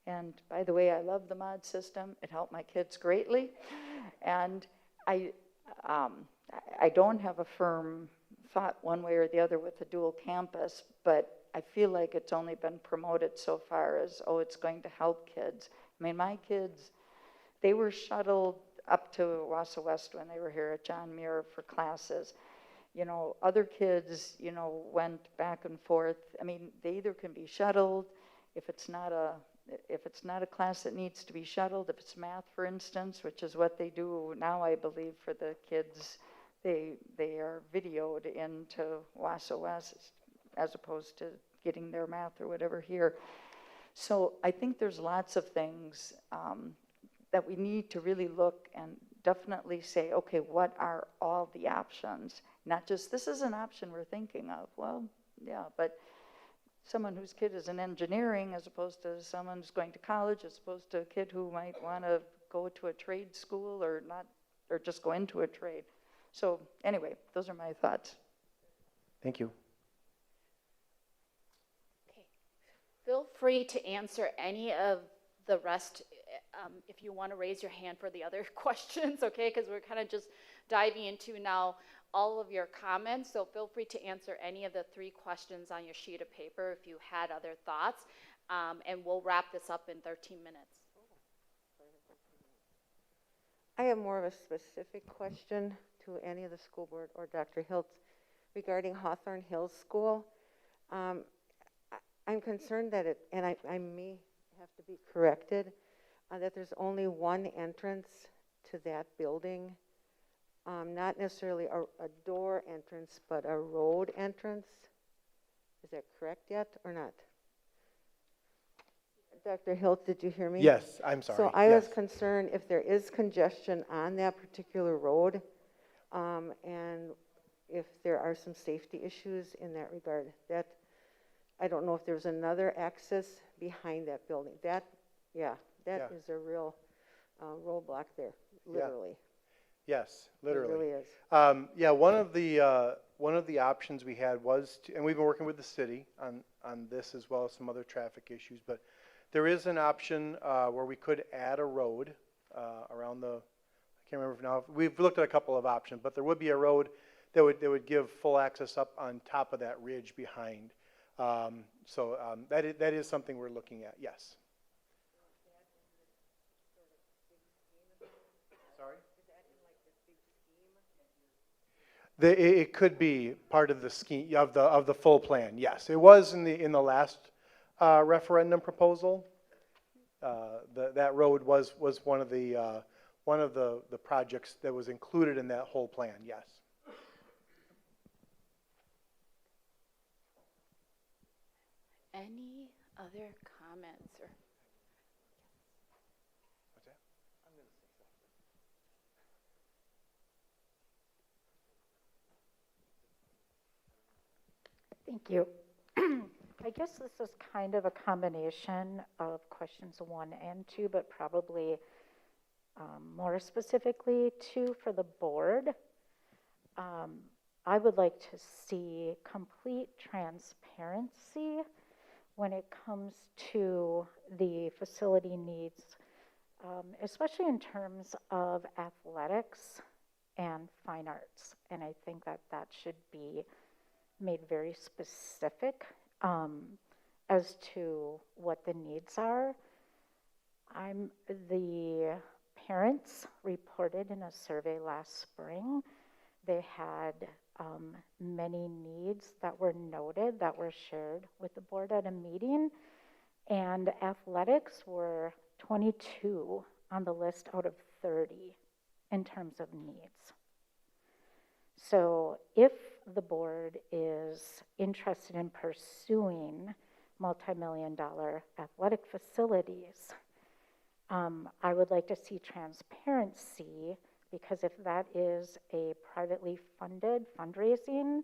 And by the way, I love the mod system. It helped my kids greatly. And I don't have a firm thought one way or the other with the dual campus, but I feel like it's only been promoted so far as, oh, it's going to help kids. I mean, my kids, they were shuttled up to Wausau West when they were here at John Muir for classes. You know, other kids, you know, went back and forth. I mean, they either can be shuttled if it's not a class that needs to be shuttled, if it's math, for instance, which is what they do now, I believe, for the kids. They are videoed into Wausau West as opposed to getting their math or whatever here. So I think there's lots of things that we need to really look and definitely say, okay, what are all the options? Not just, this is an option we're thinking of. Well, yeah, but someone whose kid is in engineering as opposed to someone who's going to college, as opposed to a kid who might want to go to a trade school or not, or just go into a trade. So anyway, those are my thoughts. Thank you. Okay. Feel free to answer any of the rest if you want to raise your hand for the other questions, okay? Because we're kind of just diving into now all of your comments, so feel free to answer any of the 3 questions on your sheet of paper if you had other thoughts, and we'll wrap this up in 13 minutes. I have more of a specific question to any of the school board or Dr. Hiltz regarding Hawthorne Hills School. I'm concerned that and I may have to be corrected, that there's only one entrance to that building. Not necessarily a door entrance, but a road entrance. Is that correct yet or not? Dr. Hilt, did you hear me? Yes, I'm sorry. So I yes. was concerned if there is congestion on that particular road, and if there are some safety issues in that regard. That, I don't know if there's another access behind that building. That is a real roadblock there, literally. Yes, literally. It really is. Yeah, one of the options we had was to, and we've been working with the city on this as well as some other traffic issues, but there is an option where we could add a road around the, I can't remember now, we've looked at a couple of options, but there would be a road that would give full access up on top of that ridge behind. So that is something we're looking at, yes. Sorry? It could be part of the scheme of the full plan. Yes, it was in the last referendum proposal. That road was one of the projects that was included in that whole plan. Yes. Any other comments or? What's that? Thank you. I guess this is kind of a combination of questions 1 and 2, but probably more specifically 2 for the board. I would like to see complete transparency when it comes to the facility needs, especially in terms of athletics and fine arts. And I think that should be made very specific as to what the needs are. The parents reported in a survey last spring, they had many needs that were noted, that were shared with the board at a meeting, and athletics were 22 on the list out of 30 in terms of needs. So if the board is interested in pursuing multi-million-dollar athletic facilities, I would like to see transparency, because if that is a privately funded fundraising,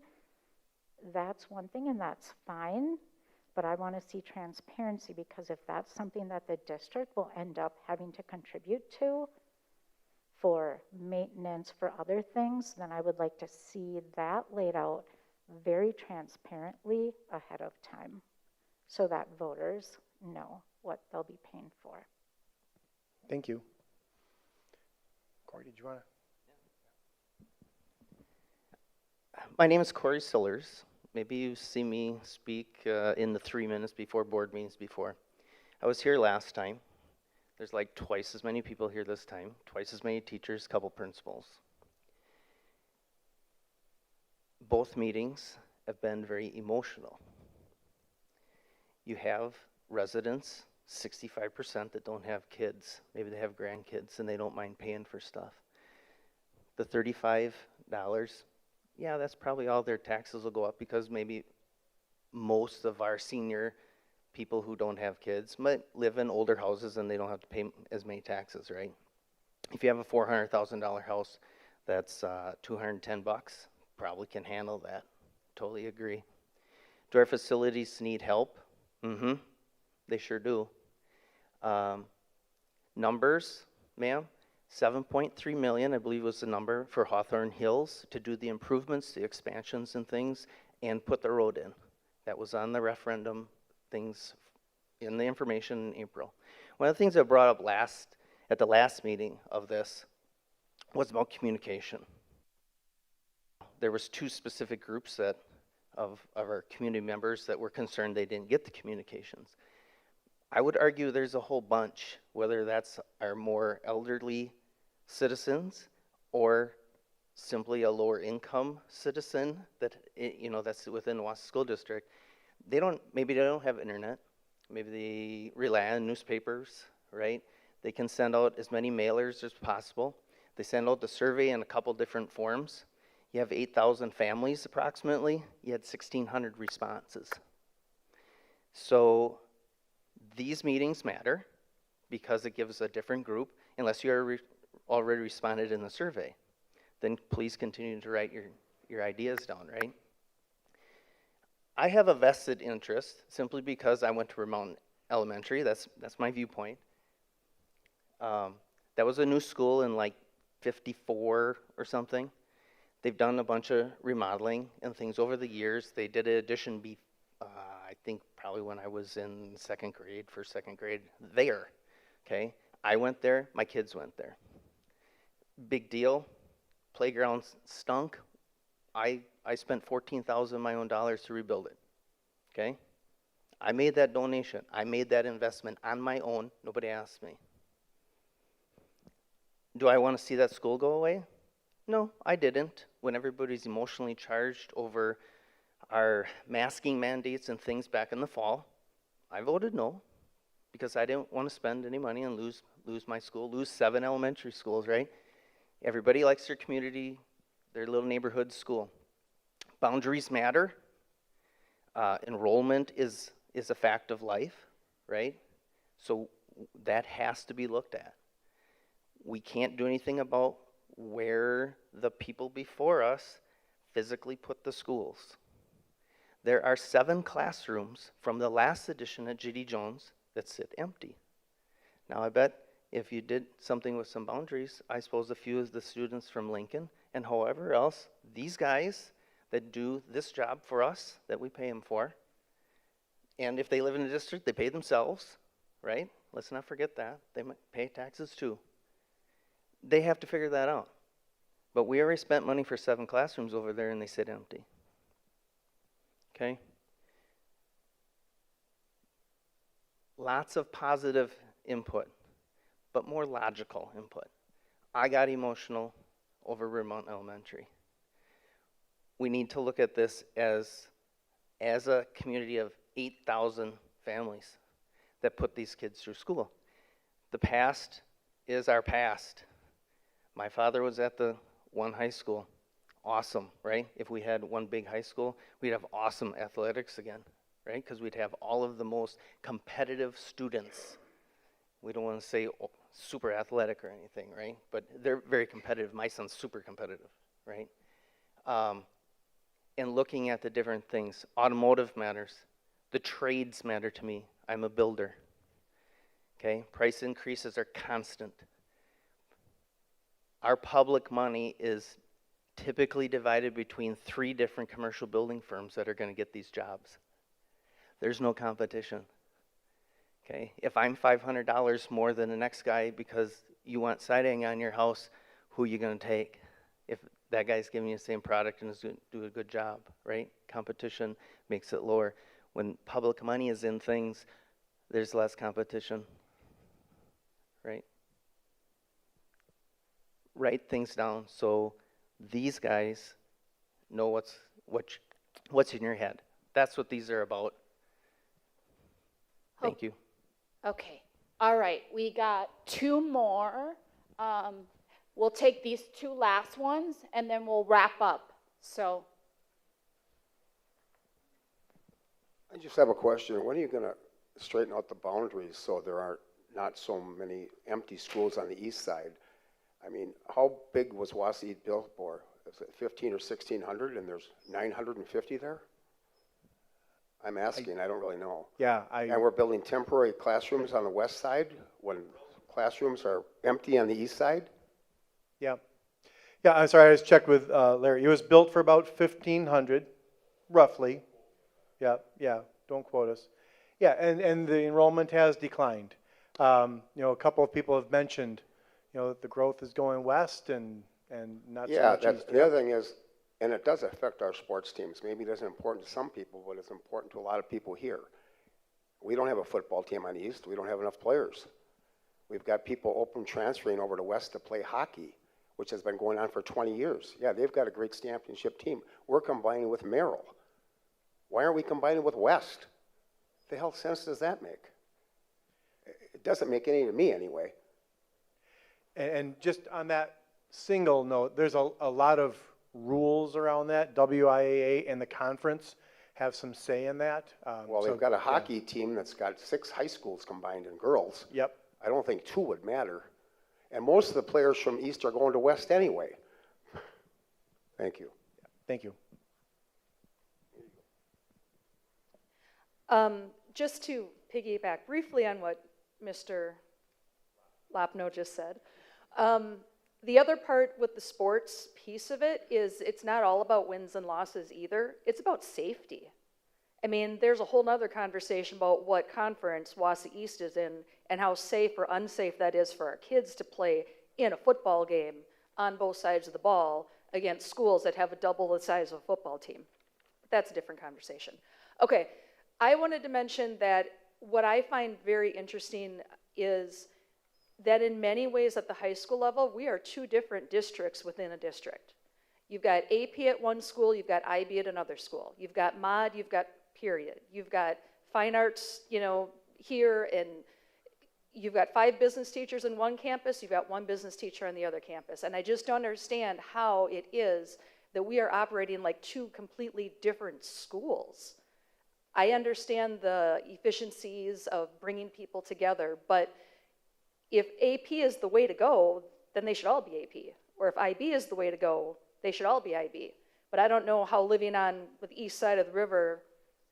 that's one thing and that's fine, but I want to see transparency, because if that's something that the district will end up having to contribute to for maintenance, for other things, then I would like to see that laid out very transparently ahead of time so that voters know what they'll be paying for. Thank you. Corey, did you want My name is Corey Sillers. Maybe you see me speak in the 3 minutes before board meetings before. I was here last time. There's like twice as many people here this time, twice as many teachers, couple principals. Both meetings have been very emotional. You have residents, 65% that don't have kids. Maybe they have grandkids and they don't mind paying for stuff. The $35, yeah, that's probably all their taxes will go up because maybe most of our senior people who don't have kids might live in older houses and they don't have to pay as many taxes, right? If you have a $400,000 house, that's $210, probably can handle that. Totally agree. Do our facilities need help? Mm-hmm, they sure do. Numbers, ma'am, 7.3 million, I believe was the number for Hawthorne Hills to do the improvements, the expansions and things, and put the road in. That was on the referendum things in the information in April. One of the things I brought up at the last meeting of this was about communication. There was 2 specific groups of our community members that were concerned they didn't get the communications. I would argue there's a whole bunch, whether that's our more elderly citizens or simply a lower income citizen that, that's within the Wausau School District. Maybe they don't have internet. Maybe they rely on newspapers, right? They can send out as many mailers as possible. They send out the survey in a couple different forms. You have 8,000 families approximately. You had 1,600 responses. So these meetings matter because it gives a different group, unless you already responded in the survey. Then please continue to write your ideas down, right? I have a vested interest simply because I went to Vermont Elementary. That's my viewpoint. That was a new school in like 54 or something. They've done a bunch of remodeling and things over the years. They did an addition I think probably when I was in second grade there, okay? I went there, my kids went there. Big deal, playground stunk. I spent $14,000 of my own dollars to rebuild it, okay? I made that donation, I made that investment on my own, nobody asked me. Do I want to see that school go away? No, I didn't. When everybody's emotionally charged over our masking mandates and things back in the fall, I voted no, because I didn't want to spend any money and lose my school, lose 7 elementary schools, right? Everybody likes their community, their little neighborhood school. Boundaries matter. Enrollment is a fact of life, right? So that has to be looked at. We can't do anything about where the people before us physically put the schools. There are 7 classrooms from the last edition at G.D. Jones that sit empty. Now I bet if you did something with some boundaries, I suppose a few of the students from Lincoln and however else, these guys that do this job for us that we pay them for, and if they live in the district, they pay themselves, right? Let's not forget that. They might pay taxes too. They have to figure that out. But we already spent money for 7 classrooms over there and they sit empty. Okay? Lots of positive input, but more logical input. I got emotional over Vermont Elementary. We need to look at this as a community of 8,000 families that put these kids through school. The past is our past. My father was at the one high school. Awesome, right? If we had one big high school, we'd have awesome athletics again, right? Because we'd have all of the most competitive students. We don't want to say super athletic or anything, right? But they're very competitive. My son's super competitive, right? And looking at the different things. Automotive matters. The trades matter to me. I'm a builder. Okay? Price increases are constant. Our public money is typically divided between 3 different commercial building firms that are going to get these jobs. There's no competition. Okay? If I'm $500 more than the next guy because you want siding on your house, who are you going to take? if that guy's giving you the same product and is doing a good job, right? Competition makes it lower. When public money is in things, there's less competition, right? Write things down so these guys know what's in your head. That's what these are about. Thank you. Okay, all right, we got two more. We'll take these two last ones and then we'll wrap up. So, I just have a question. When are you going to straighten out the boundaries so there are not so many empty schools on the east side? I mean, how big was Wausau built for? Is it 15 or 1,600 and there's 950 there? I'm asking, I don't really know. Yeah, And we're building temporary classrooms on the west side when classrooms are empty on the east side? yeah. Yeah, I'm sorry, I just checked with Larry. It was built for about 1,500, roughly. Yeah, don't quote us. Yeah, and the enrollment has declined. You know, a couple of people have mentioned, you know, that the growth is going west and not so much east. The other thing is, and it does affect our sports teams. Maybe it isn't important to some people, but it's important to a lot of people here. We don't have a football team on the east. We don't have enough players. We've got people open transferring over to west to play hockey, which has been going on for 20 years. Yeah, they've got a great championship team. We're combining with Merrill. Why aren't we combining with West? The hell sense does that make? It doesn't make any to me anyway. And just on that single note, there's a lot of rules around that. WIAA and the conference have some say in that. Well, they've got a hockey team that's got 6 high schools combined in girls. Yep. I don't think 2 would matter. And most of the players from East are going to West anyway. Thank you. Thank you. Just to piggyback briefly on what Mr. Lopno just said, the other part with the sports piece of it is it's not all about wins and losses either. It's about safety. I mean, there's a whole nother conversation about what conference Wausau East is in and how safe or unsafe that is for our kids to play in a football game on both sides of the ball against schools that have double the size of a football team. That's a different conversation. Okay, I wanted to mention that what I find very interesting is that in many ways at the high school level, we are 2 different districts within a district. You've got AP at one school, you've got IB at another school. You've got mod, you've got period. You've got fine arts, you know, here, and you've got 5 business teachers in one campus, you've got 1 business teacher on the other campus. And I just don't understand how it is that we are operating like 2 completely different schools. I understand the efficiencies of bringing people together, but if AP is the way to go, then they should all be AP. Or if IB is the way to go, they should all be IB. But I don't know how living on the east side of the river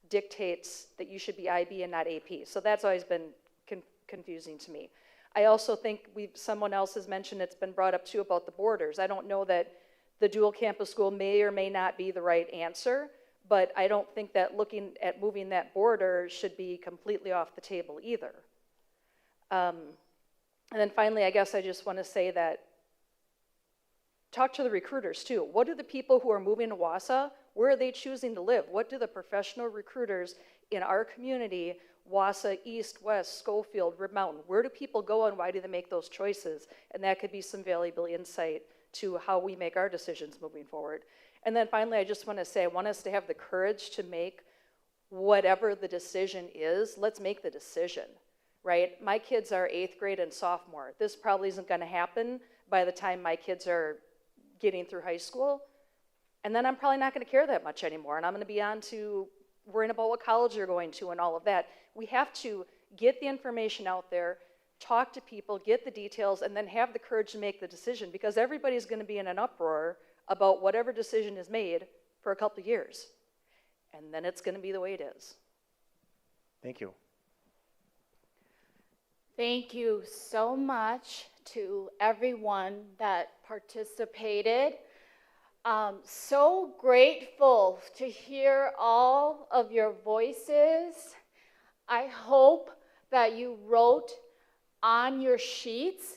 dictates that you should be IB and not AP. So that's always been confusing to me. I also think someone else has mentioned, it's been brought up too about the borders. I don't know that the dual campus school may or may not be the right answer, but I don't think that looking at moving that border should be completely off the table either. And then finally, I guess I just want to say that talk to the recruiters too. What do the people who are moving to Wausau, where are they choosing to live? What do the professional recruiters in our community, Wausau, East, West, Schofield, Rib Mountain, where do people go and why do they make those choices? And that could be some valuable insight to how we make our decisions moving forward. And then finally, I just want to say, I want us to have the courage to make whatever the decision is, let's make the decision, right? My kids are 8th grade and sophomore. This probably isn't going to happen by the time my kids are getting through high school. And then I'm probably not going to care that much anymore. And I'm going to be on to worrying about what college you're going to and all of that. We have to get the information out there, talk to people, get the details, and then have the courage to make the decision, because everybody's going to be in an uproar about whatever decision is made for a couple of years. And then it's going to be the way it is. Thank you. thank you so much to everyone that participated. So grateful to hear all of your voices. I hope that you wrote on your sheets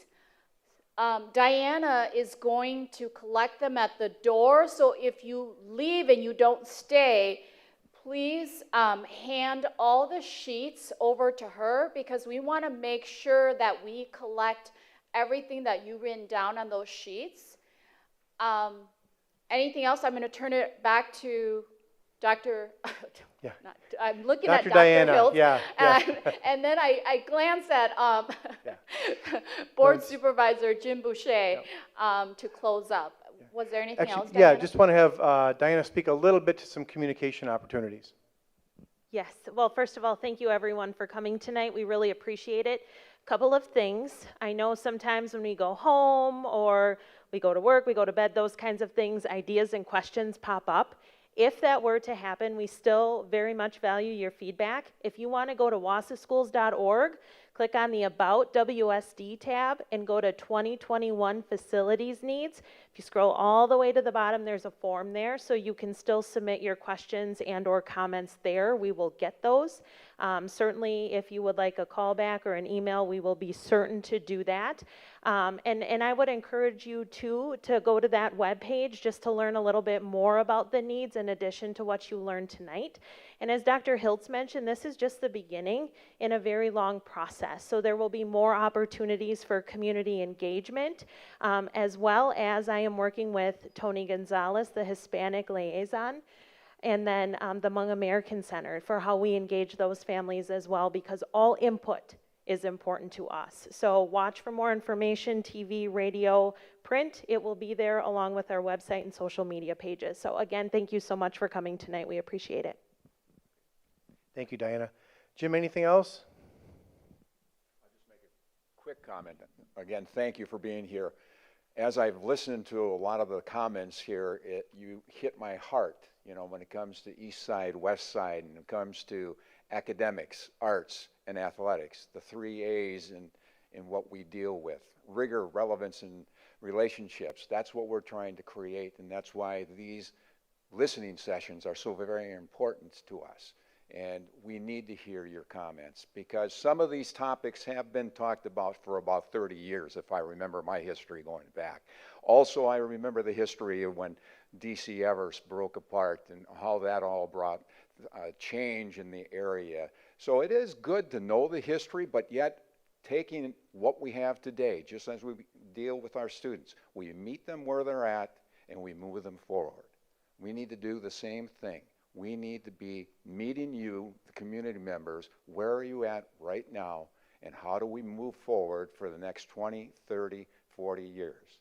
Diana is going to collect them at the door, so if you leave and you don't stay, please hand all the sheets over to her, because we want to make sure that we collect everything that you've written down on those sheets. Anything else? I'm going to turn it back to Dr. Yeah. I'm looking Dr. at Dr. Diana, Hilt, yeah. and then I glanced at Board Supervisor Jim Boucher to close up. Was there anything else, Yeah, Diana? just want to have Diana speak a little bit to some communication opportunities. Yes, well, first of all, thank you everyone for coming tonight. We really appreciate it. Couple of things. I know sometimes when we go home or we go to work, we go to bed, those kinds of things, ideas and questions pop up. If that were to happen, we still very much value your feedback. If you want to go to wausauschools.org, click on the About WSD tab and go to 2021 Facilities Needs. If you scroll all the way to the bottom, there's a form there, so you can still submit your questions and or comments there. We will get those. Certainly, if you would like a callback or an email, we will be certain to do that. And I would encourage you to go to that webpage just to learn a little bit more about the needs in addition to what you learned tonight. And as Dr. Hiltz mentioned, this is just the beginning in a very long process. So there will be more opportunities for community engagement, as well as I am working with Tony Gonzalez, the Hispanic liaison, and then the Hmong American Center for how we engage those families as well, because all input is important to us. So watch for more information, TV, radio, print. It will be there along with our website and social media pages. So again, thank you so much for coming tonight. We appreciate it. Thank you, Diana. Jim, anything else? I'll just make a quick comment. Again, thank you for being here. As I've listened to a lot of the comments here, you hit my heart, you know, when it comes to East Side, West Side, and it comes to academics, arts, and athletics, the 3 A's in what we deal with. Rigor, relevance, and relationships. That's what we're trying to create, and that's why these listening sessions are so very important to us. And we need to hear your comments, because some of these topics have been talked about for about 30 years, if I remember my history going back. Also, I remember the history of when DC Everest broke apart and how that all brought change in the area. So it is good to know the history, but yet taking what we have today, just as we deal with our students, we meet them where they're at and we move them forward. We need to do the same thing. We need to be meeting you, the community members, where are you at right now, and how do we move forward for the next 20, 30, 40 years.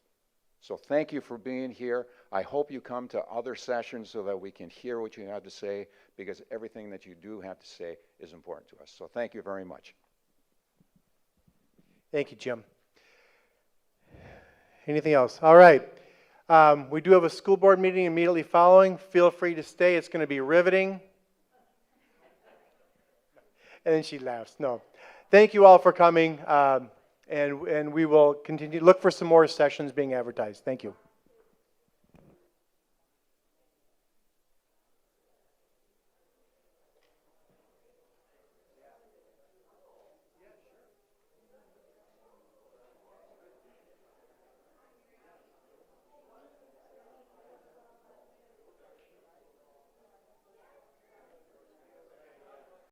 So thank you for being here. I hope you come to other sessions so that we can hear what you have to say, because everything that you do have to say is important to us. So thank you very much. Thank you, Jim. Anything else? All right. We do have a school board meeting immediately following. Feel free to stay. It's going to be riveting. And then she laughs. No. Thank you all for coming. And we will continue. Look for some more sessions being advertised. Thank you.